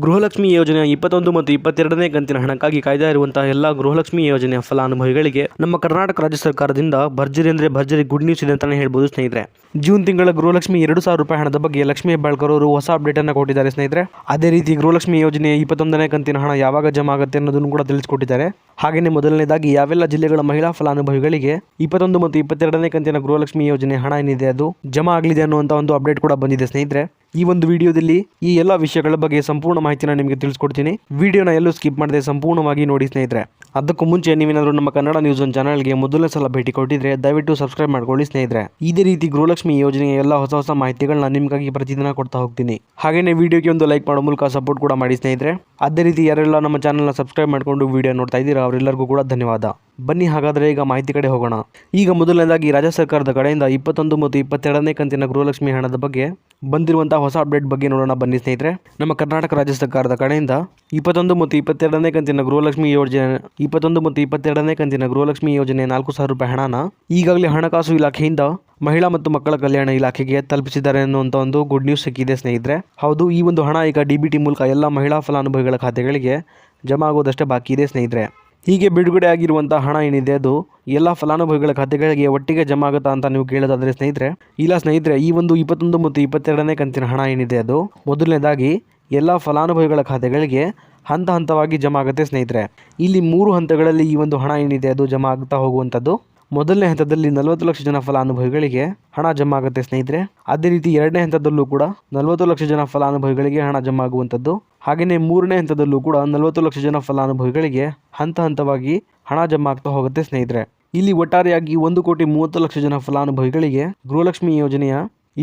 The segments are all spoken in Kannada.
ಗೃಹಲಕ್ಷ್ಮಿ ಯೋಜನೆಯ 21 ಮತ್ತು 22ನೇ ಕಂತಿನ ಹಣಕ್ಕಾಗಿ ಕಾಯ್ತಾ ಇರುವಂತಹ ಎಲ್ಲ ಗೃಹಲಕ್ಷ್ಮಿ ಯೋಜನೆಯ ಫಲಾನುಭವಿಗಳಿಗೆ ನಮ್ಮ ಕರ್ನಾಟಕ ರಾಜ್ಯ ಸರ್ಕಾರದಿಂದ ಭರ್ಜರಿ ಅಂದರೆ ಭರ್ಜರಿ ಗುಡ್ ನ್ಯೂಸ್ ಇದೆ ಅಂತಾನೆ ಹೇಳ್ಬೋದು ಸ್ನೇಹಿತರೆ. ಜೂನ್ ತಿಂಗಳ ಗೃಹಲಕ್ಷ್ಮಿ 2,000 ರೂಪಾಯಿ ಹಣದ ಬಗ್ಗೆ ಲಕ್ಷ್ಮೀ ಹೆಬ್ಬಾಳ್ಕರ್ ಅವರು ಹೊಸ ಅಪ್ಡೇಟ್ ಅನ್ನು ಕೊಟ್ಟಿದ್ದಾರೆ ಸ್ನೇಹಿತರೆ. ಅದೇ ರೀತಿ ಗೃಹಲಕ್ಷ್ಮಿ ಯೋಜನೆಯ 21ನೇ ಕಂತಿನ ಹಣ ಯಾವಾಗ ಜಮಾ ಆಗುತ್ತೆ ಅನ್ನೋದನ್ನು ಕೂಡ ತಿಳಿಸಿಕೊಟ್ಟಿದ್ದಾರೆ. ಹಾಗೆಯೇ ಮೊದಲನೇದಾಗಿ ಯಾವೆಲ್ಲ ಜಿಲ್ಲೆಗಳ ಮಹಿಳಾ ಫಲಾನುಭವಿಗಳಿಗೆ 21 ಮತ್ತು 22ನೇ ಕಂತಿನ ಗೃಹಲಕ್ಷ್ಮಿ ಯೋಜನೆ ಹಣ ಏನಿದೆ ಅದು ಜಮಾ ಆಗಲಿದೆ ಅನ್ನುವಂಥ ಒಂದು ಅಪ್ಡೇಟ್ ಕೂಡ ಬಂದಿದೆ ಸ್ನೇಹಿತರೆ. ಈ ಒಂದು ವಿಡಿಯೋದಲ್ಲಿ ಈ ಎಲ್ಲ ವಿಷಯಗಳ ಬಗ್ಗೆ ಸಂಪೂರ್ಣ ಮಾಹಿತಿನ ನಿಮಗೆ ತಿಳಿಸ್ಕೊಡ್ತೀನಿ. ವಿಡಿಯೋನ ಎಲ್ಲೂ ಸ್ಕಿಪ್ ಮಾಡದೆ ಸಂಪೂರ್ಣವಾಗಿ ನೋಡಿ ಸ್ನೇಹಿತರೆ. ಅದಕ್ಕೂ ಮುಂಚೆ ನೀವೇನಾದರೂ ನಮ್ಮ ಕನ್ನಡ ನ್ಯೂಸ್ ಒನ್ ಚಾನಲ್ಗೆ ಮೊದಲನೇ ಸಲ ಭೇಟಿ ಕೊಟ್ಟಿದ್ರೆ ದಯವಿಟ್ಟು ಸಬ್ಸ್ಕ್ರೈಬ್ ಮಾಡ್ಕೊಳ್ಳಿ ಸ್ನೇಹಿತರೆ. ಇದೇ ರೀತಿ ಗೃಹಲಕ್ಷ್ಮಿ ಯೋಜನೆಯ ಎಲ್ಲ ಹೊಸ ಮಾಹಿತಿಗಳನ್ನ ನಿಮಗಾಗಿ ಪ್ರತಿದಿನ ಕೊಡ್ತಾ ಹೋಗ್ತೀನಿ. ಹಾಗೆಯೇ ವಿಡಿಯೋಗೆ ಒಂದು ಲೈಕ್ ಮಾಡೋ ಮೂಲಕ ಸಪೋರ್ಟ್ ಕೂಡ ಮಾಡಿ ಸ್ನೇಹಿತರೆ. ಅದೇ ರೀತಿ ಯಾರೆಲ್ಲ ನಮ್ಮ ಚಾನಲ್ನ ಸಬ್ಸ್ಕ್ರೈಬ್ ಮಾಡಿಕೊಂಡು ವಿಡಿಯೋ ನೋಡ್ತಾ ಇದ್ದೀರಾ ಅವರೆಲ್ಲರಿಗೂ ಕೂಡ ಧನ್ಯವಾದ. ಬನ್ನಿ ಹಾಗಾದರೆ ಈಗ ಮಾಹಿತಿ ಕಡೆ ಹೋಗೋಣ. ಈಗ ಮೊದಲನೇದಾಗಿ ರಾಜ್ಯ ಸರ್ಕಾರದ ಕಡೆಯಿಂದ 21 ಮತ್ತು 22ನೇ ಕಂತಿನ ಗೃಹಲಕ್ಷ್ಮಿ ಹಣದ ಬಗ್ಗೆ ಬಂದಿರುವಂತಹ ಹೊಸ ಅಪ್ಡೇಟ್ ಬಗ್ಗೆ ನೋಡೋಣ ಬನ್ನಿ ಸ್ನೇಹಿತರೆ. ನಮ್ಮ ಕರ್ನಾಟಕ ರಾಜ್ಯ ಸರ್ಕಾರದ ಕಡೆಯಿಂದ 21 ಮತ್ತು 22ನೇ ಕಂತಿನ ಗೃಹಲಕ್ಷ್ಮಿ ಯೋಜನೆ 21 ಮತ್ತು 22ನೇ ಕಂತಿನ ಗೃಹಲಕ್ಷ್ಮಿ ಯೋಜನೆ 4,000 ರೂಪಾಯಿ ಹಣನ ಈಗಾಗಲೇ ಹಣಕಾಸು ಇಲಾಖೆಯಿಂದ ಮಹಿಳಾ ಮತ್ತು ಮಕ್ಕಳ ಕಲ್ಯಾಣ ಇಲಾಖೆಗೆ ತಲುಪಿಸಿದ್ದಾರೆ ಅನ್ನುವಂಥ ಒಂದು ಗುಡ್ ನ್ಯೂಸ್ ಸಿಕ್ಕಿದೆ ಸ್ನೇಹಿತರೆ. ಹೌದು, ಈ ಒಂದು ಹಣ ಈಗ DBT ಮೂಲಕ ಎಲ್ಲ ಮಹಿಳಾ ಫಲಾನುಭವಿಗಳ ಖಾತೆಗಳಿಗೆ ಜಮಾ ಆಗೋದಷ್ಟೇ ಬಾಕಿ ಇದೆ ಸ್ನೇಹಿತರೆ. ಹೀಗೆ ಬಿಡುಗಡೆ ಆಗಿರುವಂತಹ ಹಣ ಏನಿದೆ ಅದು ಎಲ್ಲ ಫಲಾನುಭವಿಗಳ ಖಾತೆಗಳಿಗೆ ಒಟ್ಟಿಗೆ ಜಮಾ ಆಗುತ್ತಾ ಅಂತ ನೀವು ಕೇಳೋದಾದರೆ ಸ್ನೇಹಿತರೆ, ಇಲ್ಲ ಸ್ನೇಹಿತರೆ. ಈ ಒಂದು 21 ಮತ್ತು 22ನೇ ಕಂತಿನ ಹಣ ಏನಿದೆ ಅದು ಮೊದಲನೇದಾಗಿ ಎಲ್ಲ ಫಲಾನುಭವಿಗಳ ಖಾತೆಗಳಿಗೆ ಹಂತವಾಗಿ ಜಮಾ ಆಗುತ್ತೆ ಸ್ನೇಹಿತರೆ. ಇಲ್ಲಿ 3 ಹಂತಗಳಲ್ಲಿ ಈ ಒಂದು ಹಣ ಏನಿದೆ ಅದು ಜಮಾ ಆಗ್ತಾ ಹೋಗುವಂಥದ್ದು. ಮೊದಲನೇ ಹಂತದಲ್ಲಿ 40 ಲಕ್ಷ ಜನ ಫಲಾನುಭವಿಗಳಿಗೆ ಹಣ ಜಮಾ ಆಗುತ್ತೆ ಸ್ನೇಹಿತರೆ. ಅದೇ ರೀತಿ 2ನೇ ಹಂತದಲ್ಲೂ ಕೂಡ 40 ಲಕ್ಷ ಜನ ಫಲಾನುಭವಿಗಳಿಗೆ ಹಣ ಜಮಾ ಆಗುವಂಥದ್ದು. ಹಾಗೆಯೇ 3ನೇ ಹಂತದಲ್ಲೂ ಕೂಡ 40 ಲಕ್ಷ ಜನ ಫಲಾನುಭವಿಗಳಿಗೆ ಹಂತವಾಗಿ ಹಣ ಜಮಾ ಆಗ್ತಾ ಹೋಗುತ್ತೆ ಸ್ನೇಹಿತರೆ. ಇಲ್ಲಿ ಒಟ್ಟಾರೆಯಾಗಿ 1,30,00,000 ಜನ ಫಲಾನುಭವಿಗಳಿಗೆ ಗೃಹಲಕ್ಷ್ಮಿ ಯೋಜನೆಯ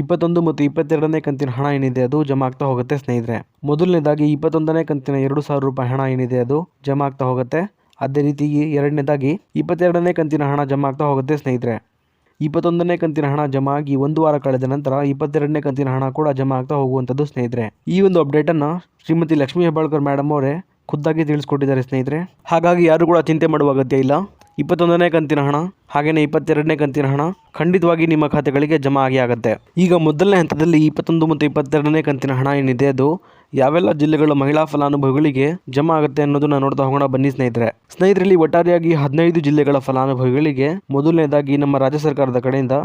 21 ಮತ್ತು 22ನೇ ಕಂತಿನ ಹಣ ಏನಿದೆ ಅದು ಜಮಾ ಆಗ್ತಾ ಹೋಗುತ್ತೆ ಸ್ನೇಹಿತರೆ. ಮೊದಲನೇದಾಗಿ 21ನೇ ಕಂತಿನ 2,000 ರೂಪಾಯಿ ಹಣ ಏನಿದೆ ಅದು ಜಮಾ ಆಗ್ತಾ ಹೋಗುತ್ತೆ. ಅದೇ ರೀತಿ ಎರಡನೇದಾಗಿ 22ನೇ ಕಂತಿನ ಹಣ ಜಮಾ ಆಗ್ತಾ ಹೋಗುತ್ತೆ ಸ್ನೇಹಿತರೆ. 21ನೇ ಕಂತಿನ ಹಣ ಜಮಾ ಆಗಿ 1 ವಾರ ಕಳೆದ ನಂತರ 22ನೇ ಕಂತಿನ ಹಣ ಕೂಡ ಜಮಾ ಆಗ್ತಾ ಹೋಗುವಂಥದ್ದು ಸ್ನೇಹಿತರೆ. ಈ ಒಂದು ಅಪ್ಡೇಟನ್ನು ಶ್ರೀಮತಿ ಲಕ್ಷ್ಮೀ ಹೆಬ್ಬಾಳ್ಕರ್ ಮೇಡಮ್ ಅವರೇ ಖುದ್ದಾಗಿ ತಿಳಿಸ್ಕೊಟ್ಟಿದ್ದಾರೆ ಸ್ನೇಹಿತರೆ. ಹಾಗಾಗಿ ಯಾರು ಕೂಡ ಚಿಂತೆ ಮಾಡುವ ಅಗತ್ಯ ಇಲ್ಲ. 21ನೇ ಕಂತಿನ ಹಣ ಹಾಗೆಯೇ 22ನೇ ಕಂತಿನ ಹಣ ಖಂಡಿತವಾಗಿ ನಿಮ್ಮ ಖಾತೆಗಳಿಗೆ ಜಮಾ ಆಗುತ್ತೆ. ಈಗ ಮೊದಲನೇ ಹಂತದಲ್ಲಿ 21 ಮತ್ತು 22ನೇ ಕಂತಿನ ಹಣ ಏನಿದೆ ಅದು ಯಾವೆಲ್ಲ ಜಿಲ್ಲೆಗಳ ಮಹಿಳಾ ಫಲಾನುಭವಿಗಳಿಗೆ ಜಮಾ ಆಗುತ್ತೆ ಅನ್ನೋದನ್ನ ನೋಡ್ತಾ ಹೋಗೋಣ ಬನ್ನಿ ಸ್ನೇಹಿತರೆ. ಸ್ನೇಹಿತರಲ್ಲಿ ಒಟ್ಟಾರೆಯಾಗಿ 15 ಜಿಲ್ಲೆಗಳ ಫಲಾನುಭವಿಗಳಿಗೆ ಮೊದಲನೇದಾಗಿ ನಮ್ಮ ರಾಜ್ಯ ಸರ್ಕಾರದ ಕಡೆಯಿಂದ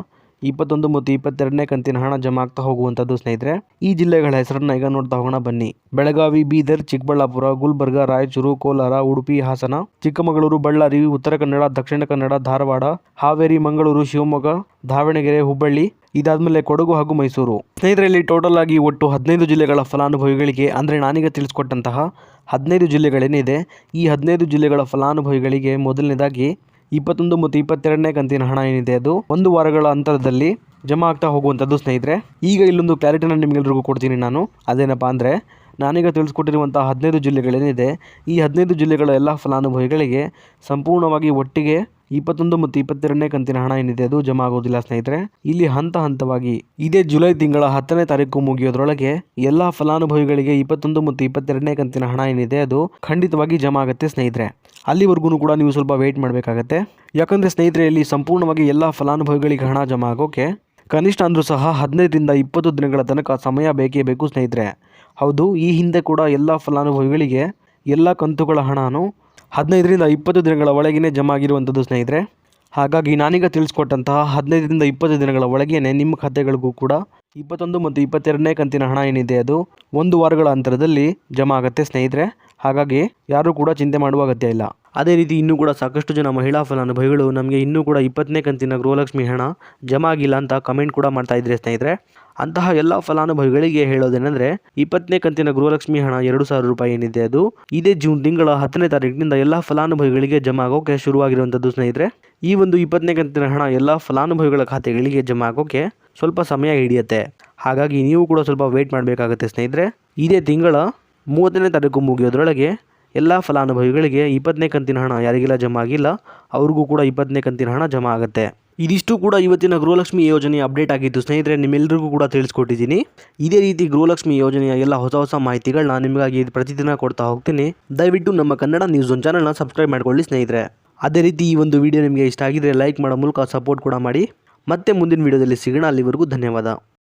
21 ಮತ್ತು 22ನೇ ಕಂತಿನ ಹಣ ಜಮಾ ಆಗ್ತಾ ಹೋಗುವಂಥದ್ದು ಸ್ನೇಹಿತರೆ. ಈ ಜಿಲ್ಲೆಗಳ ಹೆಸರನ್ನ ಈಗ ನೋಡ್ತಾ ಹೋಗೋಣ ಬನ್ನಿ. ಬೆಳಗಾವಿ, ಬೀದರ್, ಚಿಕ್ಕಬಳ್ಳಾಪುರ, ಗುಲ್ಬರ್ಗ, ರಾಯಚೂರು, ಕೋಲಾರ, ಉಡುಪಿ, ಹಾಸನ, ಚಿಕ್ಕಮಗಳೂರು, ಬಳ್ಳಾರಿ, ಉತ್ತರ ಕನ್ನಡ, ದಕ್ಷಿಣ ಕನ್ನಡ, ಧಾರವಾಡ, ಹಾವೇರಿ, ಮಂಗಳೂರು, ಶಿವಮೊಗ್ಗ, ದಾವಣಗೆರೆ, ಹುಬ್ಬಳ್ಳಿ, ಇದಾದ್ಮೇಲೆ ಕೊಡಗು ಹಾಗೂ ಮೈಸೂರು. ಸ್ನೇಹಿತರಲ್ಲಿ ಟೋಟಲ್ ಆಗಿ ಒಟ್ಟು 15 ಜಿಲ್ಲೆಗಳ ಫಲಾನುಭವಿಗಳಿಗೆ ಅಂದರೆ ನಾನೀಗ ತಿಳಿಸ್ಕೊಟ್ಟಂತಹ 15 ಜಿಲ್ಲೆಗಳೇನಿದೆ ಈ 15 ಜಿಲ್ಲೆಗಳ ಫಲಾನುಭವಿಗಳಿಗೆ ಮೊದಲನೇದಾಗಿ 21 ಮತ್ತು 22ನೇ ಕಂತಿನ ಹಣ ಏನಿದೆ ಅದು 1 ವಾರಗಳ ಅಂತರದಲ್ಲಿ ಜಮಾ ಆಗ್ತಾ ಹೋಗುವಂಥದ್ದು ಸ್ನೇಹಿತರೆ. ಈಗ ಇಲ್ಲೊಂದು ಕ್ಲಾರಿಟಿನ ನಿಮಗೆಲ್ರಿಗೂ ಕೊಡ್ತೀನಿ ನಾನು. ಅದೇನಪ್ಪ ಅಂದರೆ ನಾನೀಗ ತಿಳಿಸ್ಕೊಟ್ಟಿರುವಂಥ 15 ಜಿಲ್ಲೆಗಳೇನಿದೆ ಈ 15 ಜಿಲ್ಲೆಗಳ ಎಲ್ಲ ಫಲಾನುಭವಿಗಳಿಗೆ ಸಂಪೂರ್ಣವಾಗಿ ಒಟ್ಟಿಗೆ 21 ಮತ್ತು 22ನೇ ಕಂತಿನ ಹಣ ಏನಿದೆ ಅದು ಜಮಾ ಆಗೋದಿಲ್ಲ ಸ್ನೇಹಿತರೆ. ಇಲ್ಲಿ ಹಂತವಾಗಿ ಇದೇ ಜುಲೈ ತಿಂಗಳ 10ನೇ ತಾರೀಕು ಮುಗಿಯೋದ್ರೊಳಗೆ ಎಲ್ಲ ಫಲಾನುಭವಿಗಳಿಗೆ 21 ಮತ್ತು 22ನೇ ಕಂತಿನ ಹಣ ಏನಿದೆ ಅದು ಖಂಡಿತವಾಗಿ ಜಮಾ ಆಗುತ್ತೆ ಸ್ನೇಹಿತರೆ. ಅಲ್ಲಿವರೆಗೂ ಕೂಡ ನೀವು ಸ್ವಲ್ಪ ವೆಯ್ಟ್ ಮಾಡಬೇಕಾಗತ್ತೆ. ಯಾಕಂದರೆ ಸ್ನೇಹಿತರೆ ಇಲ್ಲಿ ಸಂಪೂರ್ಣವಾಗಿ ಎಲ್ಲ ಫಲಾನುಭವಿಗಳಿಗೆ ಹಣ ಜಮಾ ಆಗೋಕೆ ಕನಿಷ್ಠ ಅಂದರೂ ಸಹ 15ರಿಂದ 20 ದಿನಗಳ ತನಕ ಸಮಯ ಬೇಕೇ ಬೇಕು ಸ್ನೇಹಿತರೆ. ಹೌದು, ಈ ಹಿಂದೆ ಕೂಡ ಎಲ್ಲ ಫಲಾನುಭವಿಗಳಿಗೆ ಎಲ್ಲ ಕಂತುಗಳ ಹಣನು 15ರಿಂದ 20 ದಿನಗಳ ಒಳಗೇ ಜಮಾ ಆಗಿರುವಂಥದ್ದು ಸ್ನೇಹಿತರೆ. ಹಾಗಾಗಿ ನಾನೀಗ ತಿಳಿಸ್ಕೊಟ್ಟಂತಹ 15ರಿಂದ 20 ದಿನಗಳ ಒಳಗೇನೆ ನಿಮ್ಮ ಖಾತೆಗಳಿಗೂ ಕೂಡ 21 ಮತ್ತು 22ನೇ ಕಂತಿನ ಹಣ ಏನಿದೆ ಅದು 1 ವಾರಗಳ ಅಂತರದಲ್ಲಿ ಜಮಾ ಆಗುತ್ತೆ ಸ್ನೇಹಿತರೆ. ಹಾಗಾಗಿ ಯಾರೂ ಕೂಡ ಚಿಂತೆ ಮಾಡುವ ಅಗತ್ಯ ಇಲ್ಲ. ಅದೇ ರೀತಿ ಇನ್ನೂ ಕೂಡ ಸಾಕಷ್ಟು ಜನ ಮಹಿಳಾ ಫಲಾನುಭವಿಗಳು ನಮಗೆ ಇನ್ನೂ ಕೂಡ 20ನೇ ಕಂತಿನ ಗೃಹಲಕ್ಷ್ಮಿ ಹಣ ಜಮಾ ಆಗಿಲ್ಲ ಅಂತ ಕಮೆಂಟ್ ಕೂಡ ಮಾಡ್ತಾ ಇದ್ರೆ ಸ್ನೇಹಿತರೆ. ಅಂತಹ ಎಲ್ಲ ಫಲಾನುಭವಿಗಳಿಗೆ ಹೇಳೋದೇನೆಂದರೆ 20ನೇ ಕಂತಿನ ಗೃಹಲಕ್ಷ್ಮಿ ಹಣ 2,000 ರೂಪಾಯಿ ಏನಿದೆ ಅದು ಇದೇ ಜೂನ್ ತಿಂಗಳ 10ನೇ ತಾರೀಕಿನಿಂದ ಎಲ್ಲ ಫಲಾನುಭವಿಗಳಿಗೆ ಜಮಾ ಆಗೋಕೆ ಶುರುವಾಗಿರುವಂಥದ್ದು ಸ್ನೇಹಿತರೆ. ಈ ಒಂದು 20ನೇ ಕಂತಿನ ಹಣ ಎಲ್ಲ ಫಲಾನುಭವಿಗಳ ಖಾತೆಗಳಿಗೆ ಜಮಾ ಆಗೋಕೆ ಸ್ವಲ್ಪ ಸಮಯ ಹಿಡಿಯುತ್ತೆ. ಹಾಗಾಗಿ ನೀವು ಕೂಡ ಸ್ವಲ್ಪ ವೆಯ್ಟ್ ಮಾಡಬೇಕಾಗುತ್ತೆ ಸ್ನೇಹಿತರೆ. ಇದೇ ತಿಂಗಳ 30ನೇ ತಾರೀಕು ಮುಗಿಯೋದ್ರೊಳಗೆ ಎಲ್ಲ ಫಲಾನುಭವಿಗಳಿಗೆ 20ನೇ ಕಂತಿನ ಹಣ ಯಾರಿಗೆಲ್ಲ ಜಮಾ ಆಗಿಲ್ಲ ಅವ್ರಿಗೂ ಕೂಡ 20ನೇ ಕಂತಿನ ಹಣ ಜಮಾ ಆಗುತ್ತೆ. ಇದಿಷ್ಟು ಕೂಡ ಇವತ್ತಿನ ಗೃಹಲಕ್ಷ್ಮಿ ಯೋಜನೆಯ ಅಪ್ಡೇಟ್ ಆಗಿತ್ತು ಸ್ನೇಹಿತರೆ. ನಿಮ್ಮೆಲ್ಲರಿಗೂ ಕೂಡ ತಿಳಿಸ್ಕೊಟ್ಟಿದ್ದೀನಿ. ಇದೇ ರೀತಿ ಗೃಹಲಕ್ಷ್ಮಿ ಯೋಜನೆಯ ಎಲ್ಲ ಹೊಸ ಮಾಹಿತಿಗಳನ್ನ ನಿಮಗಾಗಿ ಪ್ರತಿದಿನ ಕೊಡ್ತಾ ಹೋಗ್ತೀನಿ. ದಯವಿಟ್ಟು ನಮ್ಮ ಕನ್ನಡ ನ್ಯೂಸ್ ಒನ್ ಚಾನಲ್ನ ಸಬ್ಸ್ಕ್ರೈಬ್ ಮಾಡ್ಕೊಳ್ಳಿ ಸ್ನೇಹಿತರೆ. ಅದೇ ರೀತಿ ಈ ಒಂದು ವಿಡಿಯೋ ನಿಮಗೆ ಇಷ್ಟ ಆಗಿದ್ರೆ ಲೈಕ್ ಮಾಡೋ ಮೂಲಕ ಸಪೋರ್ಟ್ ಕೂಡ ಮಾಡಿ. ಮತ್ತೆ ಮುಂದಿನ ವಿಡಿಯೋದಲ್ಲಿ ಸಿಗೋಣ. ಅಲ್ಲಿವರೆಗೂ ಧನ್ಯವಾದ.